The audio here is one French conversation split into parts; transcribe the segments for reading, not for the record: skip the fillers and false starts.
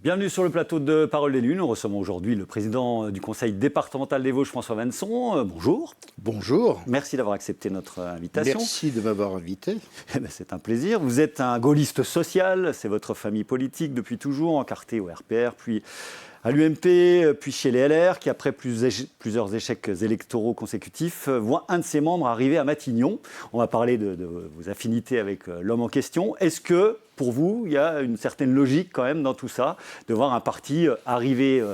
Bienvenue sur le plateau de Parole des Lunes. Nous recevons aujourd'hui le président du conseil départemental des Vosges, François Vanson. Bonjour. Bonjour. Merci d'avoir accepté notre invitation. Merci de m'avoir invité. C'est un plaisir. Vous êtes un gaulliste social, c'est votre famille politique depuis toujours, encarté au RPR, puis à l'UMP, puis chez les LR, qui après plusieurs échecs électoraux consécutifs, voit un de ses membres arriver à Matignon. On va parler de vos affinités avec l'homme en question. Est-ce que, pour vous, il y a une certaine logique quand même dans tout ça, de voir un parti arriver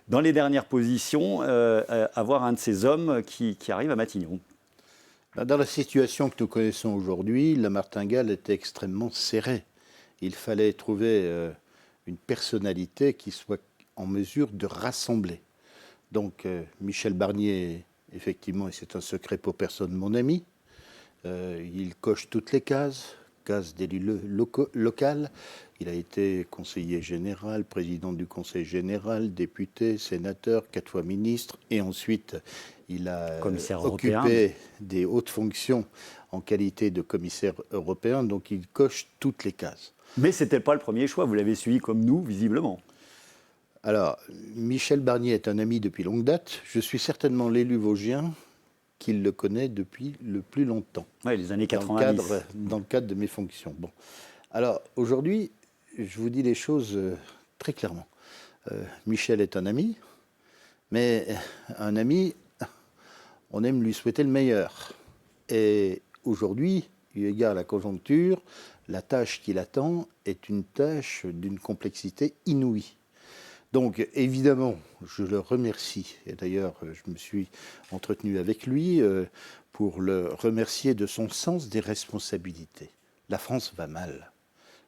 dans les dernières positions, avoir un de ces hommes qui arrive à Matignon? Dans la situation que nous connaissons aujourd'hui, la martingale était extrêmement serrée. Il fallait trouver une personnalité qui soit en mesure de rassembler. Donc Michel Barnier, effectivement, et c'est un secret pour personne, mon ami, il coche toutes les cases d'élu local. Il a été conseiller général, président du conseil général, député, sénateur, 4 fois ministre, et ensuite il a occupé des hautes fonctions en qualité de commissaire européen, donc il coche toutes les cases. Mais ce n'était pas le premier choix, vous l'avez suivi comme nous, visiblement. Alors, Michel Barnier est un ami depuis longue date. Je suis certainement l'élu vosgien qui le connaît depuis le plus longtemps. Oui, les années 90. Dans le cadre de mes fonctions. Bon. Alors, aujourd'hui, je vous dis les choses très clairement. Michel est un ami, mais un ami, on aime lui souhaiter le meilleur. Et aujourd'hui, eu égard à la conjoncture, la tâche qui l'attend est une tâche d'une complexité inouïe. Donc, évidemment, je le remercie. Et d'ailleurs, je me suis entretenu avec lui pour le remercier de son sens des responsabilités. La France va mal.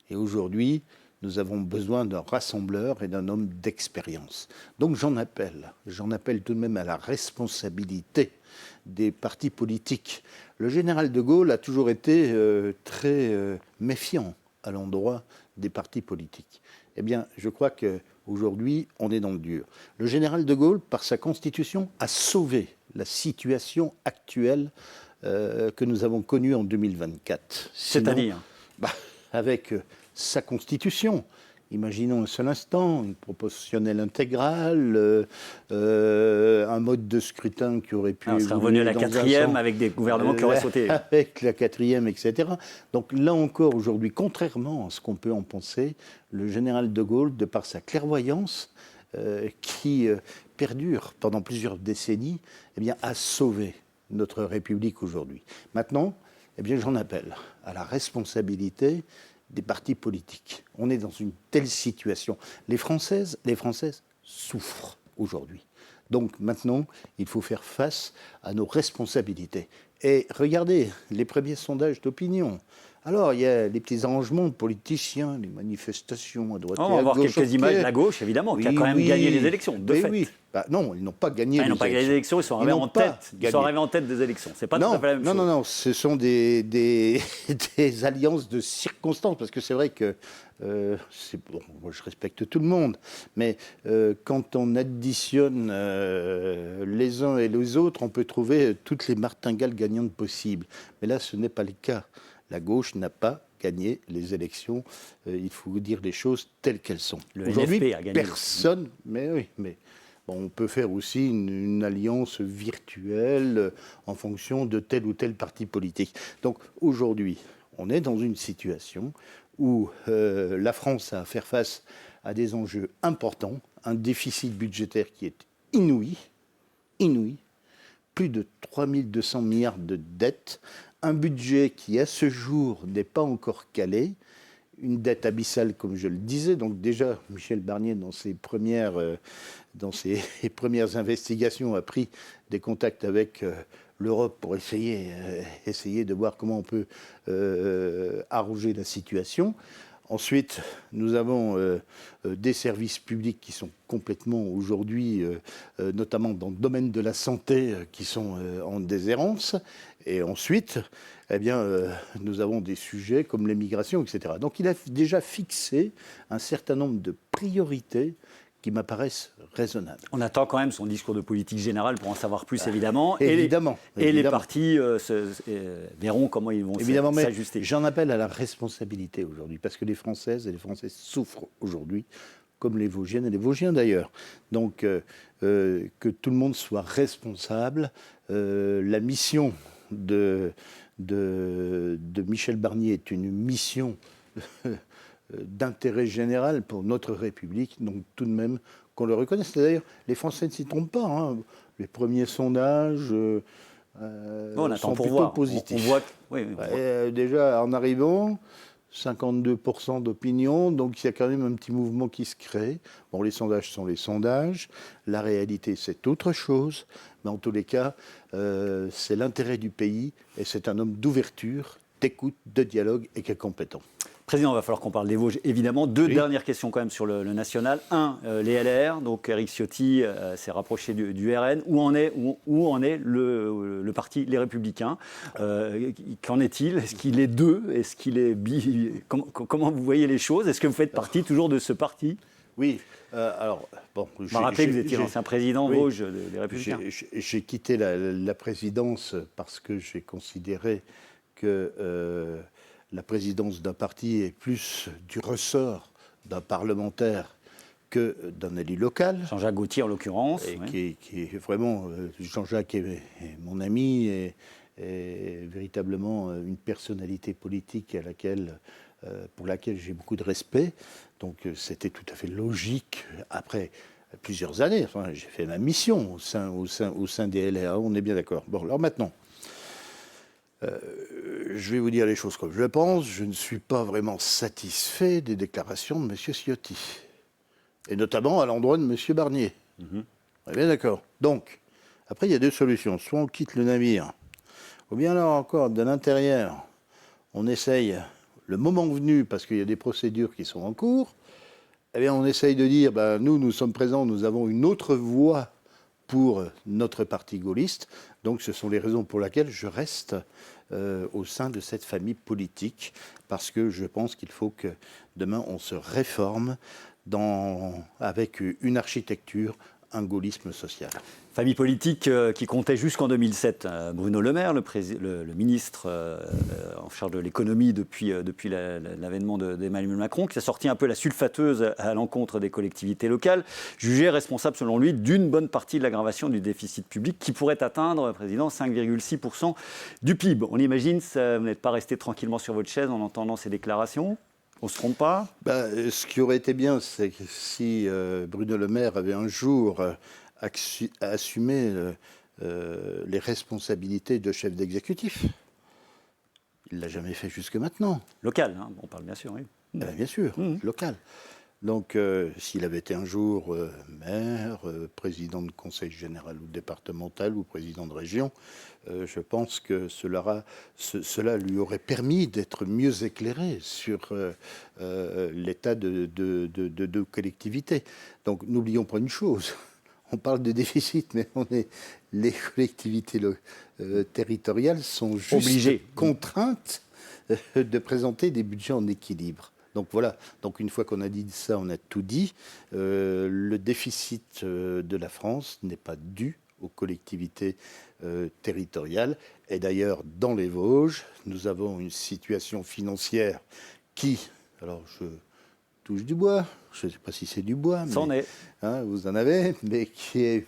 Et aujourd'hui, nous avons besoin d'un rassembleur et d'un homme d'expérience. Donc, j'en appelle tout de même à la responsabilité des partis politiques. Le général de Gaulle a toujours été très méfiant à l'endroit des partis politiques. Eh bien, je crois qu'aujourd'hui, on est dans le dur. Le général de Gaulle, par sa constitution, a sauvé la situation actuelle que nous avons connue en 2024. C'est-à-dire avec sa constitution. Imaginons un seul instant, une proportionnelle intégrale, un mode de scrutin qui aurait pu... on serait revenu à la 4e avec des gouvernements qui auraient sauté. Avec la 4e, etc. Donc là encore, aujourd'hui, contrairement à ce qu'on peut en penser, le général de Gaulle, de par sa clairvoyance, qui perdure pendant plusieurs décennies, eh bien, a sauvé notre République aujourd'hui. Maintenant, eh bien, j'en appelle à la responsabilité des partis politiques. On est dans une telle situation. Les Françaises souffrent aujourd'hui. Donc maintenant, il faut faire face à nos responsabilités. Et regardez les premiers sondages d'opinion. Alors, il y a les petits arrangements politiciens, les manifestations à droite et à gauche. On va voir quelques images de la gauche, évidemment, qui a quand même gagné les élections, de fait. Oui. Non, ils n'ont pas gagné les élections. Ils n'ont pas gagné les élections, ils sont arrivés en tête. Ils sont arrivés en tête des élections. C'est pas tout à fait la même chose. Non, ce sont des alliances de circonstances, parce que c'est vrai que moi je respecte tout le monde, mais quand on additionne les uns et les autres, on peut trouver toutes les martingales gagnantes possibles. Mais là, ce n'est pas le cas. La gauche n'a pas gagné les élections. Il faut dire les choses telles qu'elles sont. Aujourd'hui, NFP a gagné. Personne, mais on peut faire aussi une alliance virtuelle en fonction de tel ou tel parti politique. Donc aujourd'hui, on est dans une situation où la France a à faire face à des enjeux importants, un déficit budgétaire qui est inouï, plus de 3200 milliards de dettes, un budget qui, à ce jour, n'est pas encore calé, une dette abyssale, comme je le disais. Donc déjà, Michel Barnier, dans ses premières investigations, a pris des contacts avec l'Europe pour essayer de voir comment on peut arranger la situation. Ensuite, nous avons des services publics qui sont complètement aujourd'hui, notamment dans le domaine de la santé, qui sont en déshérence. Et ensuite, eh bien, nous avons des sujets comme l'immigration, etc. Donc il a déjà fixé un certain nombre de priorités qui m'apparaissent raisonnables. On attend quand même son discours de politique générale pour en savoir plus, évidemment. Évidemment. Et les partis verront comment ils vont s'ajuster. J'en appelle à la responsabilité aujourd'hui, parce que les Françaises et les Français souffrent aujourd'hui comme les Vosgiennes et les Vosgiens d'ailleurs. Donc, que tout le monde soit responsable. La mission de Michel Barnier est une mission d'intérêt général pour notre République, donc tout de même qu'on le reconnaisse. D'ailleurs, les Français ne s'y trompent pas. Hein. Les premiers sondages on attend sont pour plutôt voir. positifs. On voit oui, on voit. Déjà, en arrivant, 52% d'opinion, donc il y a quand même un petit mouvement qui se crée. Bon, les sondages sont les sondages, la réalité c'est autre chose, mais en tous les cas, c'est l'intérêt du pays et c'est un homme d'ouverture, d'écoute, de dialogue et qui est compétent. Président, il va falloir qu'on parle des Vosges, évidemment. Deux Oui. dernières questions quand même sur le national. Un, les LR, donc Éric Ciotti s'est rapproché du RN. Où en est le parti Les Républicains Qu'en est-il? Est-ce qu'il est deux? Est-ce qu'il est comment vous voyez les choses? Est-ce que vous faites partie toujours de ce parti? Oui, alors, bon... Je me rappelle que vous étiez l'ancien président Vosges des Républicains. J'ai quitté la présidence parce que j'ai considéré que la présidence d'un parti est plus du ressort d'un parlementaire que d'un élu local. Jean-Jacques Gaultier en l'occurrence. Et qui est vraiment... Jean-Jacques est mon ami et véritablement une personnalité politique pour laquelle j'ai beaucoup de respect. Donc c'était tout à fait logique. Après plusieurs années, enfin, j'ai fait ma mission au sein des LR, on est bien d'accord. Bon, alors maintenant... je vais vous dire les choses comme je le pense. Je ne suis pas vraiment satisfait des déclarations de M. Ciotti. Et notamment à l'endroit de M. Barnier. On est bien d'accord. Donc, après, il y a deux solutions. Soit on quitte le navire, ou bien là encore, de l'intérieur, on essaye, le moment venu, parce qu'il y a des procédures qui sont en cours, eh bien, on essaye de dire, nous sommes présents, nous avons une autre voie pour notre parti gaulliste. Donc ce sont les raisons pour lesquelles je reste au sein de cette famille politique, parce que je pense qu'il faut que demain on se réforme avec une architecture, un gaullisme social. Famille politique qui comptait jusqu'en 2007 Bruno Le Maire, le ministre en charge de l'économie depuis l'avènement d'Emmanuel Macron, qui a sorti un peu la sulfateuse à l'encontre des collectivités locales, jugé responsable selon lui d'une bonne partie de l'aggravation du déficit public qui pourrait atteindre, Président, 5,6% du PIB. On imagine, vous n'êtes pas resté tranquillement sur votre chaise en entendant ces déclarations? On ne se trompe pas? Ce qui aurait été bien, c'est que si Bruno Le Maire avait un jour assumé les responsabilités de chef d'exécutif. Il ne l'a jamais fait jusque maintenant. Local, hein, on parle bien sûr, oui. Bien sûr, local. Donc, s'il avait été un jour maire, président de conseil général ou départemental ou président de région, je pense que cela lui aurait permis d'être mieux éclairé sur l'état de collectivités. Donc, n'oublions pas une chose. On parle de déficit, mais les collectivités territoriales sont juste obligées, contraintes de présenter des budgets en équilibre. Donc voilà, donc une fois qu'on a dit ça, on a tout dit. Le déficit de la France n'est pas dû aux collectivités territoriales. Et d'ailleurs, dans les Vosges, nous avons une situation financière qui, alors je touche du bois, je ne sais pas si c'est du bois, mais c'en est. Vous en avez, mais qui est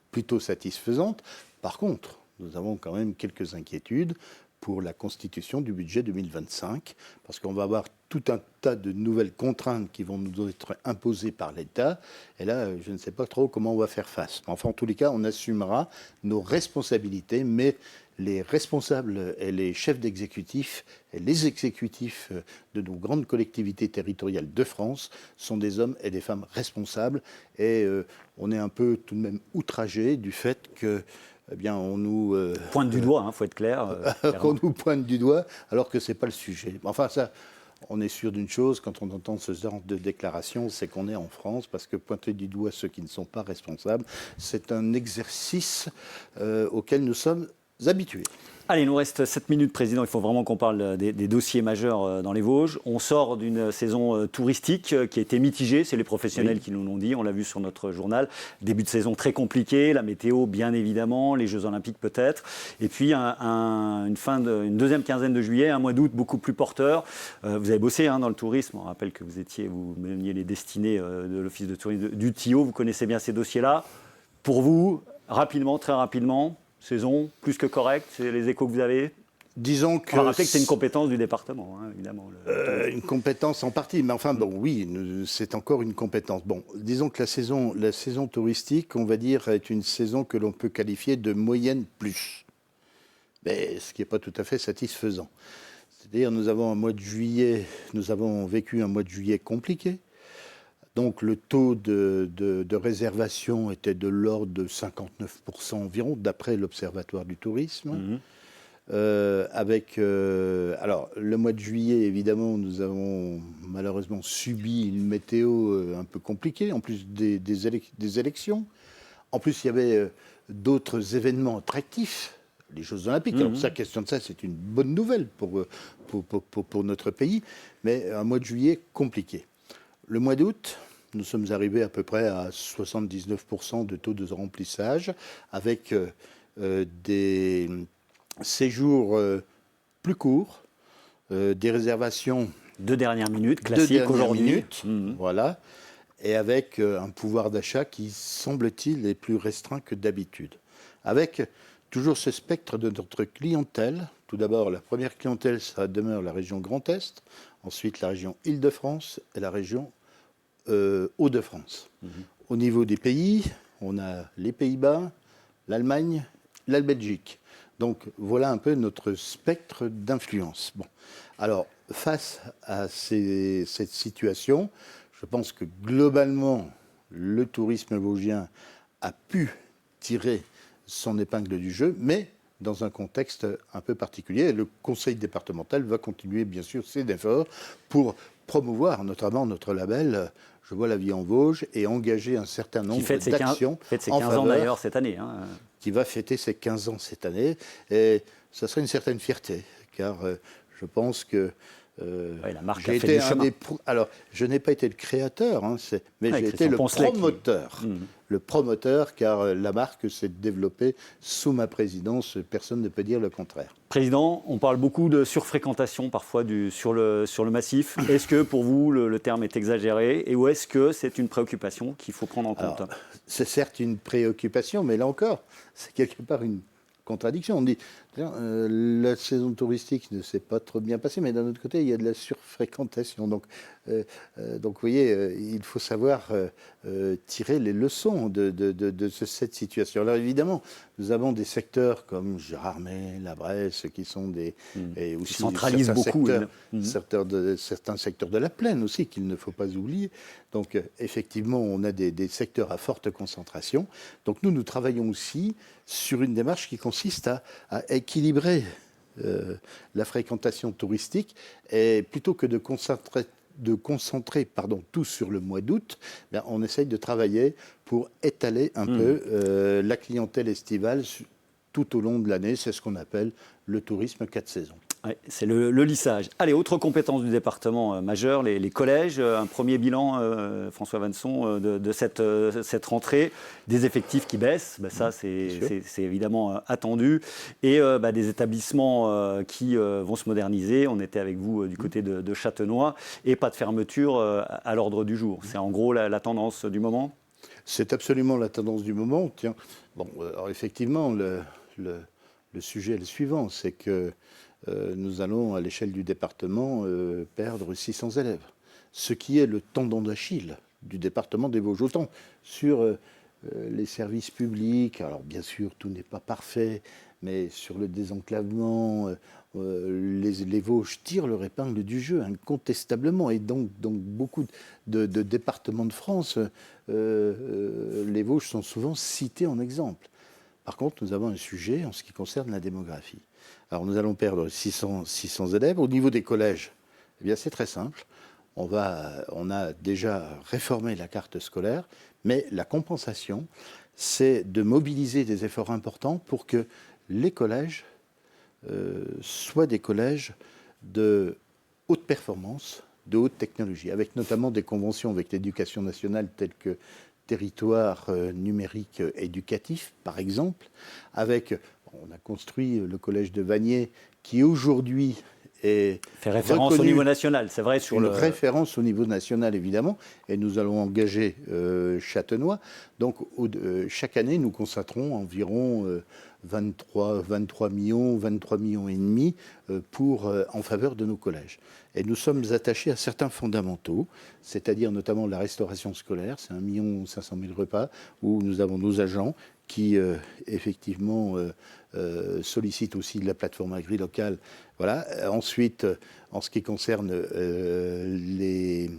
plutôt satisfaisante. Par contre, nous avons quand même quelques inquiétudes pour la constitution du budget 2025, parce qu'on va avoir tout un tas de nouvelles contraintes qui vont nous être imposées par l'État. Et là, je ne sais pas trop comment on va faire face. Enfin, en tous les cas, on assumera nos responsabilités, mais les responsables et les chefs d'exécutif et les exécutifs de nos grandes collectivités territoriales de France sont des hommes et des femmes responsables. Et on est un peu tout de même outragés du fait que on nous... pointe du doigt, il faut être clair. Qu'on nous pointe du doigt, alors que ce n'est pas le sujet. Enfin, ça, on est sûr d'une chose, quand on entend ce genre de déclaration, c'est qu'on est en France, parce que pointer du doigt ceux qui ne sont pas responsables, c'est un exercice auquel nous sommes habitués. Allez, il nous reste 7 minutes, Président. Il faut vraiment qu'on parle des dossiers majeurs dans les Vosges. On sort d'une saison touristique qui a été mitigée. C'est les professionnels qui nous l'ont dit. On l'a vu sur notre journal. Début de saison très compliqué. La météo, bien évidemment. Les Jeux Olympiques, peut-être. Et puis, une deuxième quinzaine de juillet, un mois d'août beaucoup plus porteur. Vous avez bossé dans le tourisme. On rappelle que vous meniez les destinées de l'Office de tourisme du Tillot. Vous connaissez bien ces dossiers-là. Pour vous, rapidement, très rapidement, saison plus que correcte, c'est les échos que vous avez? Disons que... On va rappeler que c'est une compétence du département, évidemment. Une compétence en partie, mais enfin, bon, oui, c'est encore une compétence. Bon, disons que la saison touristique, on va dire, est une saison que l'on peut qualifier de moyenne plus. Mais ce qui n'est pas tout à fait satisfaisant. C'est-à-dire, nous avons vécu un mois de juillet compliqué. Donc le taux de réservation était de l'ordre de 59% environ, d'après l'Observatoire du tourisme. Alors, le mois de juillet, évidemment, nous avons malheureusement subi une météo un peu compliquée, en plus des élections. En plus, il y avait d'autres événements attractifs, les Jeux Olympiques. Alors, ça, question de ça, c'est une bonne nouvelle pour notre pays, mais un mois de juillet compliqué. Le mois d'août, nous sommes arrivés à peu près à 79% de taux de remplissage, avec des séjours plus courts, des réservations de dernière minute, classique aujourd'hui. Voilà, et avec un pouvoir d'achat qui, semble-t-il, est plus restreint que d'habitude. Avec toujours ce spectre de notre clientèle. Tout d'abord, la première clientèle, ça demeure la région Grand Est, ensuite la région Île-de-France et la région Hauts-de-France. Au niveau des pays, on a les Pays-Bas, l'Allemagne, la Belgique. Donc voilà un peu notre spectre d'influence. Bon. Alors, face à cette situation, je pense que globalement, le tourisme vosgien a pu tirer son épingle du jeu, mais dans un contexte un peu particulier. Le conseil départemental va continuer, bien sûr, ses efforts pour promouvoir notamment notre label Je vois la vie en Vosges et engager un certain nombre d'actions. Qui fête ses 15 ans d'ailleurs cette année. Qui va fêter ses 15 ans cette année. Et ça serait une certaine fierté, car je pense que la marque a fait du chemin. Alors, je n'ai pas été le créateur, mais j'ai été le promoteur. Le promoteur, car la marque s'est développée sous ma présidence. Personne ne peut dire le contraire. Président, on parle beaucoup de surfréquentation parfois sur le massif. Est-ce que pour vous, le terme est exagéré et ou est-ce que c'est une préoccupation qu'il faut prendre en compte? Alors, c'est certes une préoccupation, mais là encore, c'est quelque part une contradiction. On dit, la saison touristique ne s'est pas trop bien passée, mais d'un autre côté, il y a de la surfréquentation. Donc vous voyez, il faut savoir tirer les leçons de cette situation. Alors évidemment, nous avons des secteurs comme Gérardmer, la Bresse, qui sont et aussi centralisent beaucoup. Certains secteurs de la plaine aussi, qu'il ne faut pas oublier. Donc effectivement, on a des secteurs à forte concentration. Donc nous travaillons aussi sur une démarche qui consiste à équilibrer la fréquentation touristique, et plutôt que de concentrer tout sur le mois d'août, on essaye de travailler pour étaler un peu la clientèle estivale tout au long de l'année. C'est ce qu'on appelle le tourisme 4 saisons. Ouais, c'est le lissage. Allez, autre compétence du département majeure, les collèges. Un premier bilan, François Vanson, de cette rentrée. Des effectifs qui baissent, ça c'est évidemment attendu. Et des établissements qui vont se moderniser. On était avec vous du côté de Châtenois. Et pas de fermeture à l'ordre du jour. C'est en gros la tendance du moment? C'est absolument la tendance du moment. Tiens, alors effectivement, le sujet est le suivant, c'est que nous allons, à l'échelle du département, perdre 600 élèves. Ce qui est le tendon d'Achille du département des Vosges. Autant sur les services publics, alors bien sûr, tout n'est pas parfait, mais sur le désenclavement, les Vosges tirent leur épingle du jeu, incontestablement. Et donc beaucoup de départements de France, les Vosges sont souvent cités en exemple. Par contre, nous avons un sujet en ce qui concerne la démographie. Alors, nous allons perdre 600 élèves. Au niveau des collèges, c'est très simple. On a déjà réformé la carte scolaire, mais la compensation, c'est de mobiliser des efforts importants pour que les collèges soient des collèges de haute performance, de haute technologie, avec notamment des conventions avec l'éducation nationale telles que territoire numérique éducatif, par exemple, on a construit le collège de Vanier, qui aujourd'hui est fait référence au niveau national, c'est vrai. Une référence au niveau national, évidemment, et nous allons engager Châtenois. Donc, chaque année, nous consacrons environ 23 millions et demi en faveur de nos collèges. Et nous sommes attachés à certains fondamentaux, c'est-à-dire notamment la restauration scolaire, c'est 1 500 000 repas, où nous avons nos agents qui, effectivement, sollicitent aussi de la plateforme agri-locale. Voilà. Ensuite, en ce qui concerne les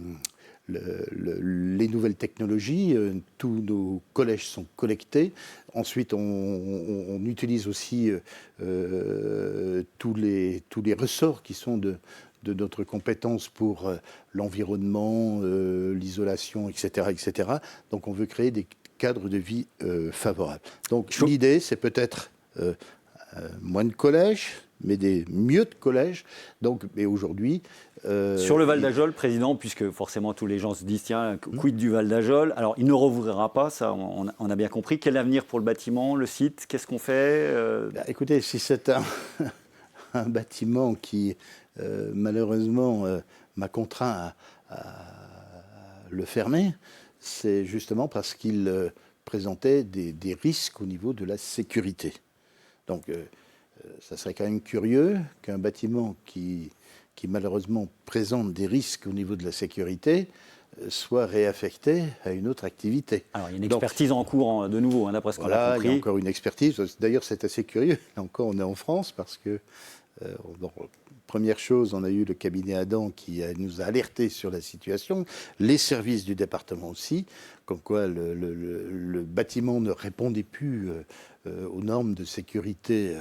nouvelles technologies, tous nos collèges sont collectés. Ensuite, on utilise aussi tous les ressorts qui sont de notre compétence pour l'environnement, l'isolation, etc., etc. Donc, on veut créer des cadres de vie favorables. Donc, l'idée, c'est peut-être moins de collèges, mais mieux de collèges. Donc, mais aujourd'hui... Sur le Val d'Ajol, Président, puisque forcément tous les gens se disent, tiens, quid du Val d'Ajol? Alors, il ne rouvrira pas, ça, on a bien compris. Quel avenir pour le bâtiment, le site? Qu'est-ce qu'on fait Écoutez, si c'est un bâtiment qui, malheureusement, m'a contraint à le fermer, c'est justement parce qu'il présentait des risques au niveau de la sécurité. Donc, ça serait quand même curieux qu'un bâtiment qui malheureusement présente des risques au niveau de la sécurité soit réaffecté à une autre activité. Alors, il y a une expertise en cours, de nouveau, d'après ce qu'on a compris. Il y a encore une expertise. D'ailleurs, c'est assez curieux. Là encore, on est en France parce que, première chose, on a eu le cabinet Adam qui nous a alertés sur la situation, les services du département aussi, comme quoi le bâtiment ne répondait plus aux normes de sécurité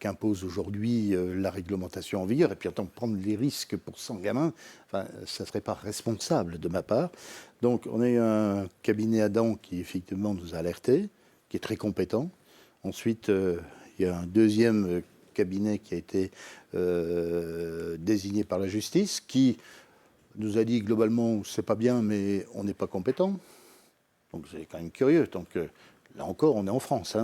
qu'impose aujourd'hui la réglementation en vigueur. Et puis, prendre les risques pour 100 gamins, ça ne serait pas responsable de ma part. Donc, on a eu un cabinet Adam qui, effectivement, nous a alertés, qui est très compétent. Ensuite, il y a un deuxième cabinet qui a été désigné par la justice, qui nous a dit globalement, c'est pas bien, mais on n'est pas compétent. Donc, c'est quand même curieux. Donc, là encore, on est en France.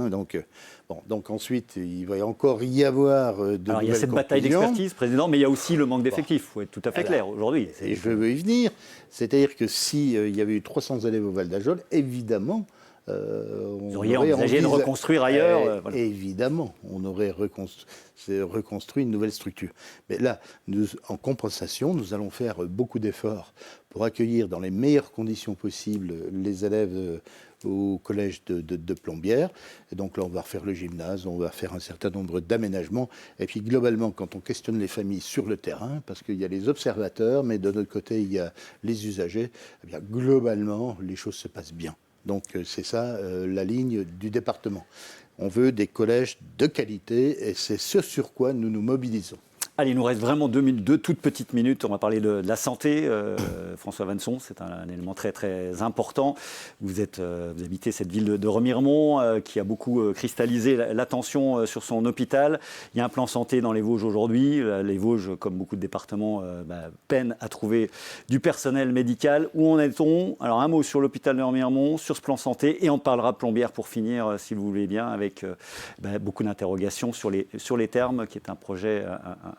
Donc ensuite, il va encore y avoir de nouvelles. Alors, il y a cette bataille d'expertise, Président, mais il y a aussi le manque d'effectifs. Il faut être tout à fait clair aujourd'hui. Et je veux y venir. C'est-à-dire que s'il y avait eu 300 élèves au Val d'Ajol, évidemment, vous auriez envisagé de reconstruire ailleurs. Voilà. Évidemment, on aurait reconstruit une nouvelle structure. Mais là, en compensation, nous allons faire beaucoup d'efforts pour accueillir dans les meilleures conditions possibles les élèves au collège de Plombières. Et donc là, on va refaire le gymnase, on va faire un certain nombre d'aménagements. Et puis globalement, quand on questionne les familles sur le terrain, parce qu'il y a les observateurs, mais de notre côté, il y a les usagers, eh bien, globalement, les choses se passent bien. Donc c'est ça la ligne du département. On veut des collèges de qualité et c'est ce sur quoi nous nous mobilisons. Allez, il nous reste vraiment 2 minutes, 2 toutes petites minutes. On va parler de la santé. François Vanson, c'est un élément très très important. Vous habitez cette ville de Remiremont qui a beaucoup cristallisé l'attention sur son hôpital. Il y a un plan santé dans les Vosges aujourd'hui. Les Vosges, comme beaucoup de départements, peinent à trouver du personnel médical. Où en est-on? Alors un mot sur l'hôpital de Remiremont, sur ce plan santé, et on parlera de Plombières pour finir, si vous voulez bien, avec beaucoup d'interrogations sur les termes, qui est un projet,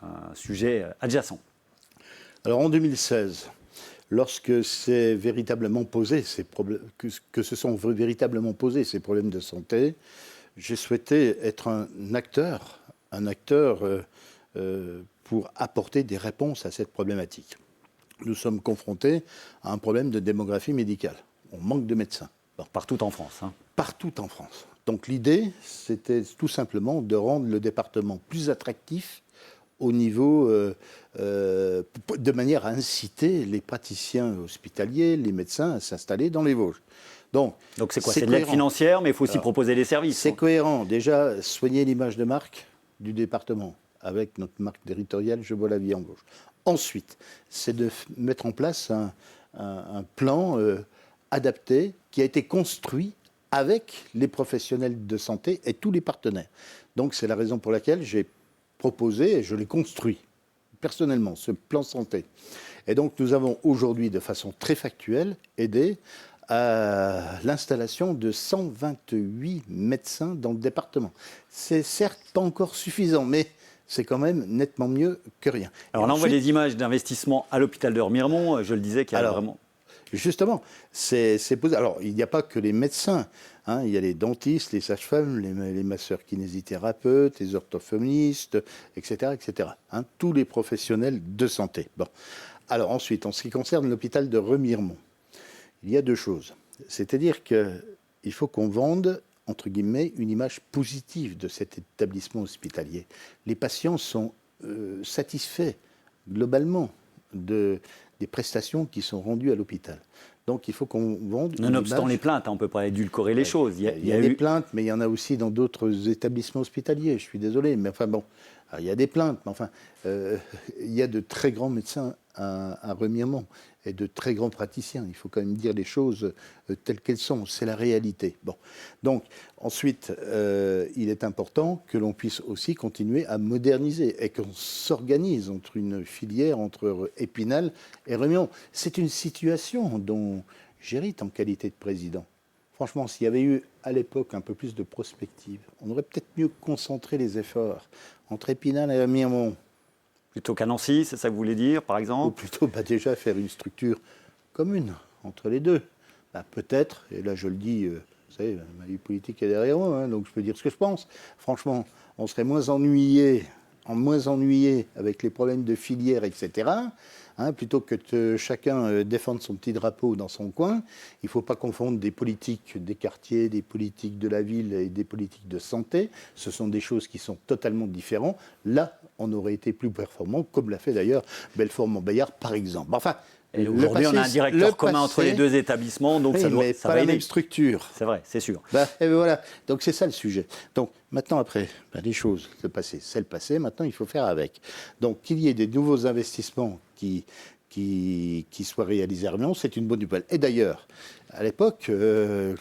un sujet adjacent. Alors en 2016, lorsque c'est véritablement posé, que se sont véritablement posés ces problèmes de santé, j'ai souhaité être un acteur pour apporter des réponses à cette problématique. Nous sommes confrontés à un problème de démographie médicale. On manque de médecins. Alors, partout en France. Partout en France. Donc l'idée, c'était tout simplement de rendre le département plus attractif au niveau, de manière à inciter les praticiens hospitaliers, les médecins à s'installer dans les Vosges. Donc c'est quoi? C'est de l'aide financière, mais il faut aussi proposer des services. C'est cohérent. Déjà, soigner l'image de marque du département avec notre marque territoriale Je bois la vie en Vosges. Ensuite, c'est de mettre en place un plan adapté qui a été construit avec les professionnels de santé et tous les partenaires. Donc c'est la raison pour laquelle j'ai proposé et je l'ai construit personnellement, ce plan santé. Et donc nous avons aujourd'hui, de façon très factuelle, aidé à l'installation de 128 médecins dans le département. C'est certes pas encore suffisant, mais c'est quand même nettement mieux que rien. Alors et là, ensuite, on voit des images d'investissement à l'hôpital de Remiremont. Je le disais, qu'il y a vraiment... Justement, c'est posé. Alors, il n'y a pas que les médecins. Hein, il y a les dentistes, les sages-femmes, les masseurs kinésithérapeutes, les orthophonistes, etc. etc. Hein, tous les professionnels de santé. Bon. Alors ensuite, en ce qui concerne l'hôpital de Remiremont, il y a deux choses. C'est-à-dire qu'il faut qu'on vende, entre guillemets, une image positive de cet établissement hospitalier. Les patients sont satisfaits, globalement, des prestations qui sont rendues à l'hôpital. Donc il faut qu'on vende. Nonobstant les plaintes, on ne peut pas édulcorer les choses. Il y a des plaintes, mais il y en a aussi dans d'autres établissements hospitaliers. Je suis désolé, mais enfin bon, il y a des plaintes, mais enfin, il y a de très grands médecins à Remiremont et de très grands praticiens. Il faut quand même dire les choses telles qu'elles sont. C'est la réalité. Bon, donc ensuite, il est important que l'on puisse aussi continuer à moderniser et qu'on s'organise entre une filière entre Épinal et Remiremont. C'est une situation dont j'hérite en qualité de président. Franchement, s'il y avait eu à l'époque un peu plus de prospective, on aurait peut-être mieux concentré les efforts entre Épinal et Remiremont. Plutôt qu'à Nancy, c'est ça que vous voulez dire, par exemple? Ou plutôt déjà faire une structure commune entre les deux. Peut-être, et là je le dis, vous savez, ma vie politique est derrière moi, hein, donc je peux dire ce que je pense. Franchement, on serait moins ennuyé avec les problèmes de filière, etc. Hein, plutôt que de chacun défendre son petit drapeau dans son coin. Il ne faut pas confondre des politiques des quartiers, des politiques de la ville et des politiques de santé. Ce sont des choses qui sont totalement différentes. Là, on aurait été plus performant, comme l'a fait d'ailleurs Belfort-Montbéliard, par exemple. Enfin, et aujourd'hui, on a un directeur commun entre les deux établissements, donc ça mais ça pas va la aider. même structure. C'est vrai, c'est sûr. Et voilà. Donc c'est ça le sujet. Donc maintenant, après, les choses, le passé, c'est le passé. Maintenant, il faut faire avec. Donc qu'il y ait des nouveaux investissements qui soient réalisés à Remiremont, c'est une bonne nouvelle. Et d'ailleurs, à l'époque,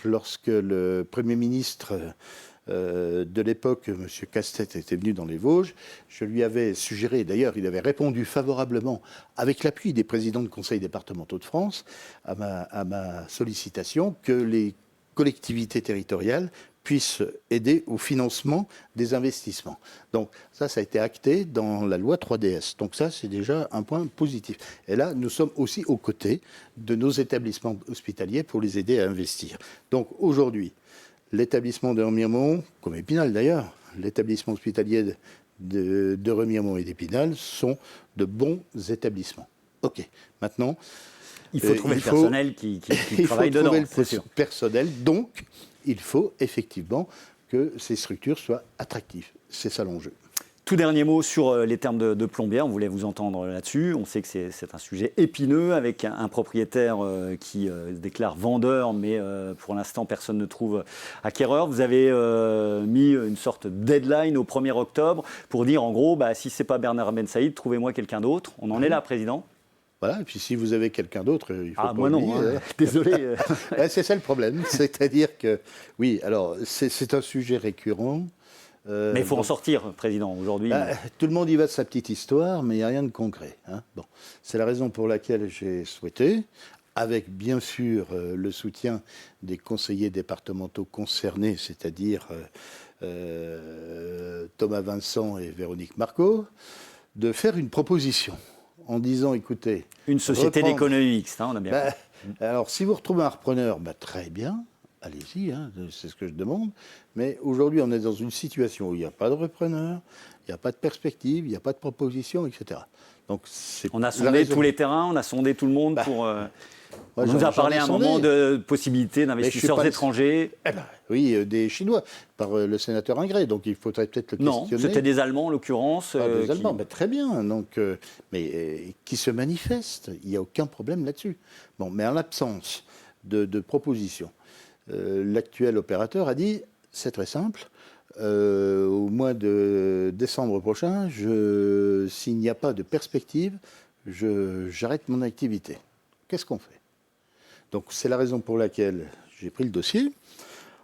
lorsque le Premier ministre de l'époque, M. Castex, était venu dans les Vosges, je lui avais suggéré, d'ailleurs il avait répondu favorablement, avec l'appui des présidents de conseils départementaux de France, à ma sollicitation, que les collectivités territoriales puissent aider au financement des investissements. Donc ça a été acté dans la loi 3DS. Donc ça, c'est déjà un point positif. Et là, nous sommes aussi aux côtés de nos établissements hospitaliers pour les aider à investir. Donc aujourd'hui, l'établissement de Remiremont, comme Épinal d'ailleurs, l'établissement hospitalier de Remiremont et d'Épinal sont de bons établissements. OK. Maintenant, il faut trouver le personnel qui travaille dedans. Il faut trouver le personnel, donc il faut effectivement que ces structures soient attractives. C'est ça l'enjeu. Tout dernier mot sur les termes de Plombières, on voulait vous entendre là-dessus. On sait que c'est un sujet épineux avec un propriétaire qui se déclare vendeur, mais pour l'instant personne ne trouve acquéreur. Vous avez mis une sorte de deadline au 1er octobre pour dire en gros, si ce n'est pas Bernard Ben Saïd, trouvez-moi quelqu'un d'autre. On en est là, Président. Voilà, et puis si vous avez quelqu'un d'autre, il faut pas moi oublier, non, hein. Désolé. C'est ça le problème, c'est-à-dire que, oui, alors c'est un sujet récurrent. Mais il faut en sortir, Président, aujourd'hui. Tout le monde y va de sa petite histoire, mais il n'y a rien de concret. Hein. Bon. C'est la raison pour laquelle j'ai souhaité, avec bien sûr le soutien des conseillers départementaux concernés, c'est-à-dire Thomas Vincent et Véronique Marco, de faire une proposition en disant, écoutez... Une société d'économie mixte, on a bien compris. Alors, si vous retrouvez un repreneur, très bien. Allez-y, hein, c'est ce que je demande. Mais aujourd'hui, on est dans une situation où il n'y a pas de repreneur, il n'y a pas de perspective, il n'y a pas de proposition, etc. Donc, on a sondé tous les terrains, on a sondé tout le monde pour... on nous a parlé à un moment de possibilités d'investisseurs étrangers. Oui, des Chinois, par le sénateur Ingré. Donc il faudrait peut-être le questionner. Non, c'était des Allemands en l'occurrence. Des Allemands, très bien. Donc, mais qui se manifestent. Il n'y a aucun problème là-dessus. Bon, mais en l'absence de propositions, l'actuel opérateur a dit, c'est très simple, au mois de décembre prochain, s'il n'y a pas de perspective, j'arrête mon activité. Qu'est-ce qu'on fait? Donc c'est la raison pour laquelle j'ai pris le dossier,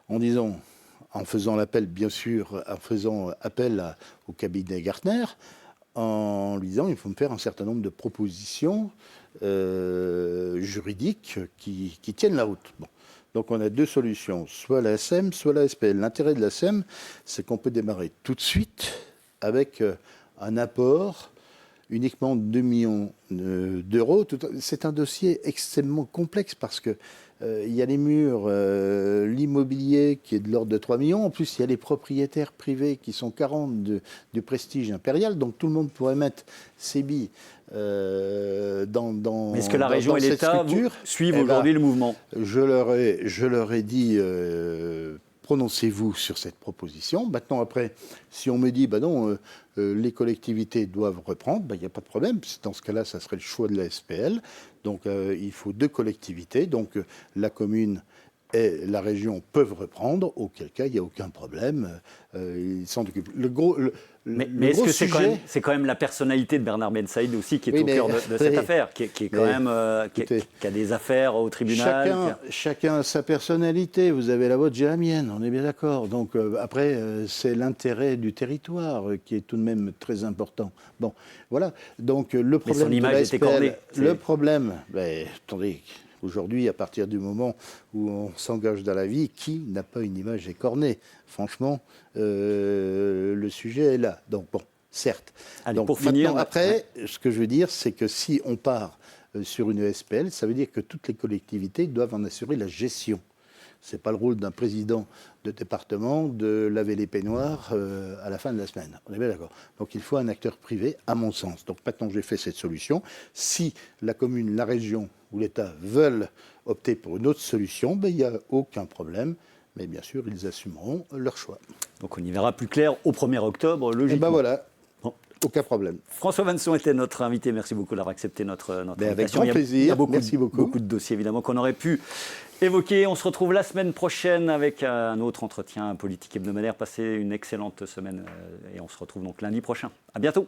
en faisant l'appel, bien sûr, en faisant appel au cabinet Gartner, en lui disant il faut me faire un certain nombre de propositions juridiques qui tiennent la route. Bon. Donc on a deux solutions, soit la SM, soit la SPL. L'intérêt de la SM, c'est qu'on peut démarrer tout de suite avec un apport uniquement de 2 millions d'euros. C'est un dossier extrêmement complexe parce que il y a les murs, l'immobilier qui est de l'ordre de 3 millions. En plus, il y a les propriétaires privés qui sont 40 du prestige impérial. Donc tout le monde pourrait mettre ses billes dans Mais est-ce que la région et l'État suivent aujourd'hui le mouvement? Je leur ai dit... prononcez-vous sur cette proposition. Maintenant, après, si on me dit, non, les collectivités doivent reprendre, il n'y a pas de problème. Dans ce cas-là, ça serait le choix de la SPL. Donc, il faut 2 collectivités. Donc, la commune et la région peuvent reprendre, auquel cas, il n'y a aucun problème. Ils s'en occupent. Mais est-ce que c'est quand même la personnalité de Bernard Ben Saïd aussi qui est au cœur de cette affaire, qui est quand même qui a des affaires au tribunal. Chacun a sa personnalité. Vous avez la vôtre, j'ai la mienne. On est bien d'accord. Donc après, c'est l'intérêt du territoire qui est tout de même très important. Bon, voilà. Donc le problème de la SPL, le problème, attendez. Aujourd'hui, à partir du moment où on s'engage dans la vie, qui n'a pas une image écornée? Franchement, le sujet est là. Donc bon, certes. Allez, donc, pour finir, après, ce que je veux dire, c'est que si on part sur une SPL, ça veut dire que toutes les collectivités doivent en assurer la gestion. Ce n'est pas le rôle d'un président de département de laver les peignoirs à la fin de la semaine. On est bien d'accord. Donc il faut un acteur privé, à mon sens. Donc maintenant j'ai fait cette solution. Si la commune, la région ou l'État veulent opter pour une autre solution, il n'y a aucun problème. Mais bien sûr, ils assumeront leur choix. Donc on y verra plus clair au 1er octobre, logiquement. Et voilà. Bon. Aucun problème. François Vanson était notre invité. Merci beaucoup d'avoir accepté notre invitation. Avec grand plaisir. Il y a Merci beaucoup. Beaucoup de dossiers, évidemment, qu'on aurait pu évoquer. On se retrouve la semaine prochaine avec un autre entretien politique hebdomadaire. Passez une excellente semaine et on se retrouve donc lundi prochain. À bientôt.